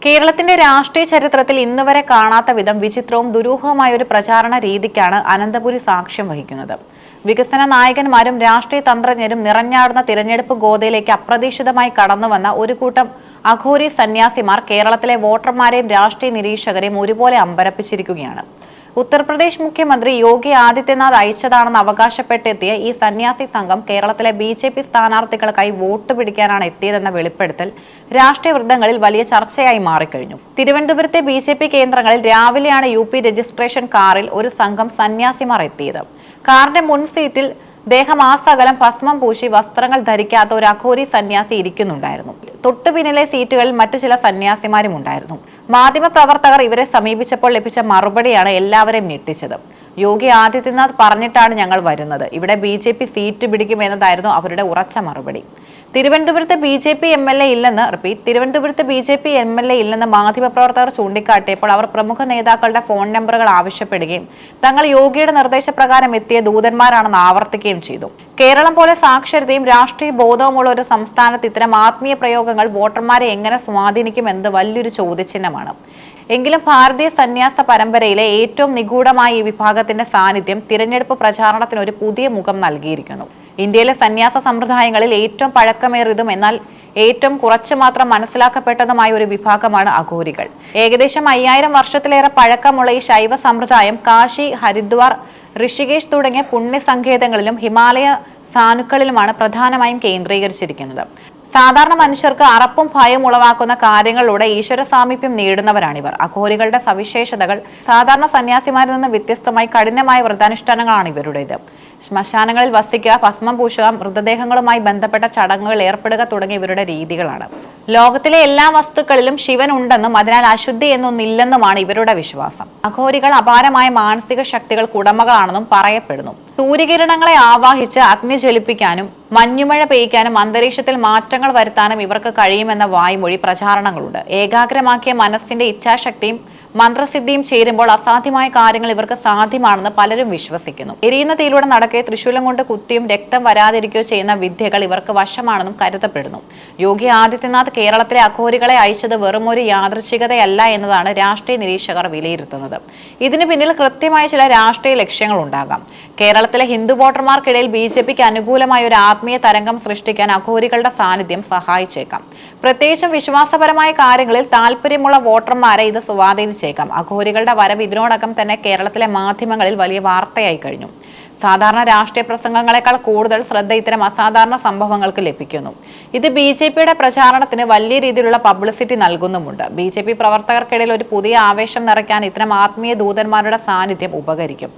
കേരളത്തിന്റെ രാഷ്ട്രീയ ചരിത്രത്തിൽ ഇന്നുവരെ കാണാത്ത വിധം വിചിത്രവും ദുരൂഹവുമായ ഒരു പ്രചാരണ രീതിക്കാണ് അനന്തപുരി സാക്ഷ്യം വഹിക്കുന്നത്. വികസന നായകന്മാരും രാഷ്ട്രീയ തന്ത്രജ്ഞരും നിറഞ്ഞാടുന്ന തിരഞ്ഞെടുപ്പ് ഗോതയിലേക്ക് അപ്രതീക്ഷിതമായി കടന്നുവന്ന ഒരു കൂട്ടം അഘോരി സന്യാസിമാർ കേരളത്തിലെ വോട്ടർമാരെയും രാഷ്ട്രീയ നിരീക്ഷകരെയും ഒരുപോലെ അമ്പരപ്പിച്ചിരിക്കുകയാണ്. ഉത്തർപ്രദേശ് മുഖ്യമന്ത്രി യോഗി ആദിത്യനാഥ് അയച്ചതാണെന്ന് അവകാശപ്പെട്ടെത്തിയ ഈ സന്യാസി സംഘം കേരളത്തിലെ BJP സ്ഥാനാർത്ഥികൾക്കായി വോട്ട് പിടിക്കാനാണ് എത്തിയതെന്ന വെളിപ്പെടുത്തൽ രാഷ്ട്രീയ വൃത്തങ്ങളിൽ വലിയ ചർച്ചയായി മാറിക്കഴിഞ്ഞു. തിരുവനന്തപുരത്തെ BJP കേന്ദ്രങ്ങളിൽ രാവിലെയാണ് UP രജിസ്ട്രേഷൻ കാറിൽ ഒരു സംഘം സന്യാസിമാർ എത്തിയത്. കാറിന്റെ മുൻ സീറ്റിൽ ദേഹമാസകലം ഭസ്മം പൂശി വസ്ത്രങ്ങൾ ധരിക്കാത്ത ഒരു അഘോരി സന്യാസി ഇരിക്കുന്നുണ്ടായിരുന്നു. തൊട്ടു പിന്നിലെ സീറ്റുകളിൽ മറ്റു ചില സന്യാസിമാരും ഉണ്ടായിരുന്നു. മാധ്യമപ്രവർത്തകർ ഇവരെ സമീപിച്ചപ്പോൾ ലഭിച്ച മറുപടിയാണ് എല്ലാവരെയും ഞെട്ടിച്ചത്. യോഗി ആദിത്യനാഥ് പറഞ്ഞിട്ടാണ് ഞങ്ങൾ വരുന്നത്, ഇവിടെ BJP സീറ്റ് പിടിക്കുമെന്നതായിരുന്നു അവരുടെ ഉറച്ച മറുപടി. തിരുവനന്തപുരത്ത് BJP MLA ഇല്ലെന്ന് മാധ്യമപ്രവർത്തകർ ചൂണ്ടിക്കാട്ടിയപ്പോൾ അവർ പ്രമുഖ നേതാക്കളുടെ ഫോൺ നമ്പറുകൾ ആവശ്യപ്പെടുകയും തങ്ങൾ യോഗിയുടെ നിർദ്ദേശപ്രകാരം എത്തിയ ദൂതന്മാരാണെന്ന് ആവർത്തിക്കുകയും ചെയ്തു. കേരളം പോലെ സാക്ഷരതയും രാഷ്ട്രീയ ബോധവുമുള്ള ഒരു സംസ്ഥാനത്ത് ഇത്തരം ആത്മീയ പ്രയോഗങ്ങൾ വോട്ടർമാരെ എങ്ങനെ സ്വാധീനിക്കുമെന്നത് വലിയൊരു ചോദ്യചിഹ്നമാണ്. എങ്കിലും ഭാരതീയ സന്യാസ പരമ്പരയിലെ ഏറ്റവും നിഗൂഢമായ ഈ വിഭാഗത്തിന്റെ സാന്നിധ്യം തിരഞ്ഞെടുപ്പ് പ്രചാരണത്തിന് ഒരു പുതിയ മുഖം നൽകിയിരിക്കുന്നു. ഇന്ത്യയിലെ സന്യാസ സമ്പ്രദായങ്ങളിൽ ഏറ്റവും പഴക്കമേറിയതും എന്നാൽ ഏറ്റവും കുറച്ചു മാത്രം മനസ്സിലാക്കപ്പെട്ടതുമായ ഒരു വിഭാഗമാണ് അഘോരികൾ. ഏകദേശം 5000 വർഷത്തിലേറെ പഴക്കമുള്ള ഈ ശൈവ സമ്പ്രദായം കാശി, ഹരിദ്വാർ, ഋഷികേശ് തുടങ്ങിയ പുണ്യസങ്കേതങ്ങളിലും ഹിമാലയ സാനുക്കളിലുമാണ് പ്രധാനമായും കേന്ദ്രീകരിച്ചിരിക്കുന്നത്. സാധാരണ മനുഷ്യർക്ക് അറപ്പും ഭയവും ഉളവാക്കുന്ന കാര്യങ്ങളിലൂടെ ഈശ്വര സാമീപ്യം നേടുന്നവരാണിവർ. അഘോരികളുടെ സവിശേഷതകൾ സാധാരണ സന്യാസിമാരിൽ നിന്ന് വ്യത്യസ്തമായി കഠിനമായ വ്രതാനുഷ്ഠാനങ്ങളാണ് ഇവരുടേത്. ശ്മശാനങ്ങളിൽ വസിക്കുക, ഭസ്മം പൂശുക, മൃതദേഹങ്ങളുമായി ബന്ധപ്പെട്ട ചടങ്ങുകൾ ഏർപ്പെടുക തുടങ്ങിയ ഇവരുടെ രീതികളാണ്. ലോകത്തിലെ എല്ലാ വസ്തുക്കളിലും ശിവൻ ഉണ്ടെന്നും അതിനാൽ അശുദ്ധി എന്നൊന്നില്ലെന്നുമാണ് ഇവരുടെ വിശ്വാസം. അഘോരികൾ അപാരമായ മാനസിക ശക്തികൾക്ക് ഉടമകളാണെന്നും പറയപ്പെടുന്നു. സൂര്യകിരണങ്ങളെ ആവാഹിച്ച് അഗ്നി ജ്വലിപ്പിക്കാനും മഞ്ഞുമഴ പെയ്യ്ക്കാനും അന്തരീക്ഷത്തിൽ മാറ്റങ്ങൾ വരുത്താനും ഇവർക്ക് കഴിയുമെന്ന വായ്മൊഴി പ്രചാരണങ്ങളുണ്ട്. ഏകാഗ്രമാക്കിയ മനസ്സിന്റെ ഇച്ഛാശക്തിയും മന്ത്രസിദ്ധിയും ചേരുമ്പോൾ അസാധ്യമായ കാര്യങ്ങൾ ഇവർക്ക് സാധ്യമാണെന്ന് പലരും വിശ്വസിക്കുന്നു. എരിയുന്ന തീയിലൂടെ നടക്കുകയോ തൃശൂലം കൊണ്ട് കുത്തിയും രക്തം വരാതിരിക്കുകയോ ചെയ്യുന്ന വിദ്യകൾ ഇവർക്ക് വശമാണെന്നും കരുതപ്പെടുന്നു. യോഗി ആദിത്യനാഥ് കേരളത്തിലെ അഘോരികളെ അയച്ചത് വെറുമൊരു യാദൃച്ഛികതയല്ല എന്നതാണ് രാഷ്ട്രീയ നിരീക്ഷകർ വിലയിരുത്തുന്നത്. ഇതിനു പിന്നിൽ കൃത്യമായ ചില രാഷ്ട്രീയ ലക്ഷ്യങ്ങൾ ഉണ്ടാകാം. കേരളത്തിലെ ഹിന്ദു വോട്ടർമാർക്കിടയിൽ BJPക്ക് അനുകൂലമായ ഒരു ആത്മീയ തരംഗം സൃഷ്ടിക്കാൻ അഘോരികളുടെ സാന്നിധ്യം സഹായിച്ചേക്കാം. പ്രത്യേകിച്ചും വിശ്വാസപരമായ കാര്യങ്ങളിൽ താല്പര്യമുള്ള വോട്ടർമാരെ ഇത് സ്വാധീനിച്ചേക്കാം. അഘോരികളുടെ വരവ് ഇതിനോടകം തന്നെ കേരളത്തിലെ മാധ്യമങ്ങളിൽ വലിയ വാർത്തയായി കഴിഞ്ഞു. സാധാരണ രാഷ്ട്രീയ പ്രസംഗങ്ങളെക്കാൾ കൂടുതൽ ശ്രദ്ധ ഇത്തരം അസാധാരണ സംഭവങ്ങൾക്ക് ലഭിക്കുന്നു. ഇത് BJPയുടെ പ്രചാരണത്തിന് വലിയ രീതിയിലുള്ള പബ്ലിസിറ്റി നൽകുന്നുമുണ്ട്. BJP പ്രവർത്തകർക്കിടയിൽ ഒരു പുതിയ ആവേശം നിറയ്ക്കാൻ ഇത്തരം ആത്മീയ ദൂതന്മാരുടെ സാന്നിധ്യം ഉപകരിക്കും.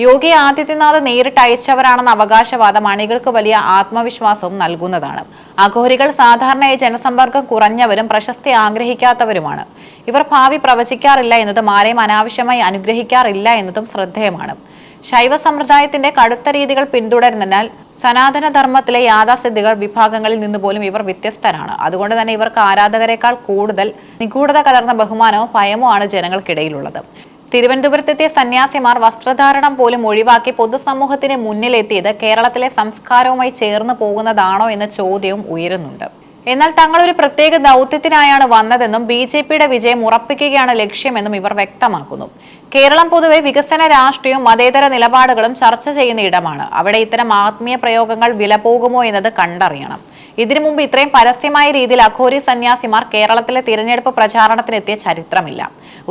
യോഗി ആദിത്യനാഥ് നേരിട്ട് അയച്ചവരാണെന്ന അവകാശവാദം അണികൾക്ക് വലിയ ആത്മവിശ്വാസവും നൽകുന്നതാണ്. അഘോരികൾ സാധാരണയായി ജനസമ്പർക്കം കുറഞ്ഞവരും പ്രശസ്തി ആഗ്രഹിക്കാത്തവരുമാണ്. ഇവർ ഭാവി പ്രവചിക്കാറില്ല എന്നതും ആരെയും അനാവശ്യമായി അനുഗ്രഹിക്കാറില്ല എന്നതും ശ്രദ്ധേയമാണ്. ശൈവ സമ്പ്രദായത്തിന്റെ കടുത്ത രീതികൾ പിന്തുടരുന്നതിനാൽ സനാതനധർമ്മത്തിലെ യാഥാസ്ഥിതികൾ വിഭാഗങ്ങളിൽ നിന്ന് പോലും ഇവർ വ്യത്യസ്തരാണ്. അതുകൊണ്ട് തന്നെ ഇവർക്ക് ആരാധകരെക്കാൾ കൂടുതൽ നിഗൂഢത കലർന്ന ബഹുമാനവും ഭയമോ ആണ് ജനങ്ങൾക്കിടയിലുള്ളത്. തിരുവനന്തപുരത്തെത്തിയ സന്യാസിമാർ വസ്ത്രധാരണം പോലും ഒഴിവാക്കി പൊതുസമൂഹത്തിന് മുന്നിലെത്തിയത് കേരളത്തിലെ സംസ്കാരവുമായി ചേർന്ന് പോകുന്നതാണോ എന്ന ചോദ്യവും ഉയരുന്നുണ്ട്. എന്നാൽ തങ്ങൾ ഒരു പ്രത്യേക ദൗത്യത്തിനായാണ് വന്നതെന്നും BJPയുടെ വിജയം ഉറപ്പിക്കുകയാണ് ലക്ഷ്യമെന്നും ഇവർ വ്യക്തമാക്കുന്നു. കേരളം പൊതുവെ വികസന രാഷ്ട്രീയവും മതേതര നിലപാടുകളും ചർച്ച ചെയ്യുന്ന ഇടമാണ്. അവിടെ ഇത്തരം ആത്മീയ പ്രയോഗങ്ങൾ വിലപോകുമോ എന്നത് കണ്ടറിയണം. ഇതിനു മുമ്പ് ഇത്രയും പരസ്യമായ രീതിയിൽ അഘോരി സന്യാസിമാർ കേരളത്തിലെ തിരഞ്ഞെടുപ്പ് പ്രചാരണത്തിനെത്തിയ ചരിത്രമില്ല.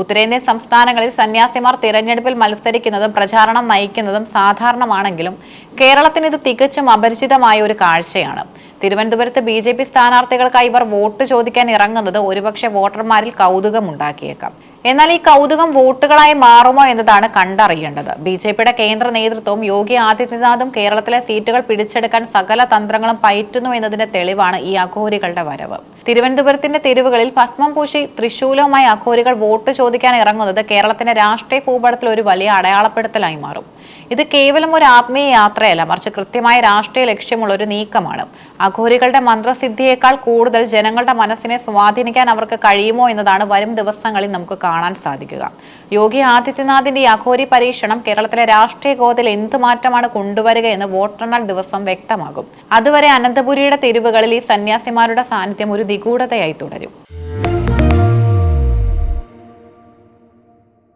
ഉത്തരേന്ത്യൻ സംസ്ഥാനങ്ങളിൽ സന്യാസിമാർ തിരഞ്ഞെടുപ്പിൽ മത്സരിക്കുന്നതും പ്രചാരണം നയിക്കുന്നതും സാധാരണമാണെങ്കിലും കേരളത്തിന് ഇത് തികച്ചും അപരിചിതമായ ഒരു കാഴ്ചയാണ്. തിരുവനന്തപുരത്ത് BJP സ്ഥാനാർത്ഥികൾക്കായി ഇവർ വോട്ട് ചോദിക്കാൻ ഇറങ്ങുന്നത് ഒരുപക്ഷെ വോട്ടർമാരിൽ കൗതുകമുണ്ടാക്കിയേക്കാം. എന്നാൽ ഈ കൗതുകം വോട്ടുകളായി മാറുമോ എന്നതാണ് കണ്ടറിയേണ്ടത്. BJPയുടെ കേന്ദ്ര നേതൃത്വവും യോഗി ആദിത്യനാഥും കേരളത്തിലെ സീറ്റുകൾ പിടിച്ചെടുക്കാൻ സകല തന്ത്രങ്ങളും പയറ്റുന്നു എന്നതിന്റെ തെളിവാണ് ഈ അഘോരികളുടെ വരവ്. തിരുവനന്തപുരത്തിന്റെ തെരുവുകളിൽ ഭസ്മം പൂശി തൃശൂലവുമായി അഘോരികൾ വോട്ട് ചോദിക്കാൻ ഇറങ്ങുന്നത് കേരളത്തിന്റെ രാഷ്ട്രീയ ഭൂപടത്തിൽ ഒരു വലിയ അടയാളപ്പെടുത്തലായി മാറും. ഇത് കേവലം ഒരു ആത്മീയ യാത്രയല്ല, മറിച്ച് കൃത്യമായ രാഷ്ട്രീയ ലക്ഷ്യമുള്ള ഒരു നീക്കമാണ്. അഘോരികളുടെ മന്ത്രസിദ്ധിയേക്കാൾ കൂടുതൽ ജനങ്ങളുടെ മനസ്സിനെ സ്വാധീനിക്കാൻ അവർക്ക് കഴിയുമോ എന്നതാണ് വരും ദിവസങ്ങളിൽ നമുക്ക് കാണാൻ സാധിക്കുക. യോഗി ആദിത്യനാഥിന്റെ ഈ അഘോരി പരീക്ഷണം കേരളത്തിലെ രാഷ്ട്രീയ ഗോതയിൽ എന്ത് മാറ്റമാണ് കൊണ്ടുവരിക എന്ന് വോട്ടെണ്ണൽ ദിവസം വ്യക്തമാകും. അതുവരെ അനന്തപുരിയുടെ തെരുവുകളിൽ ഈ സന്യാസിമാരുടെ സാന്നിധ്യം ഒരു നിഗൂഢതയായി തുടരും.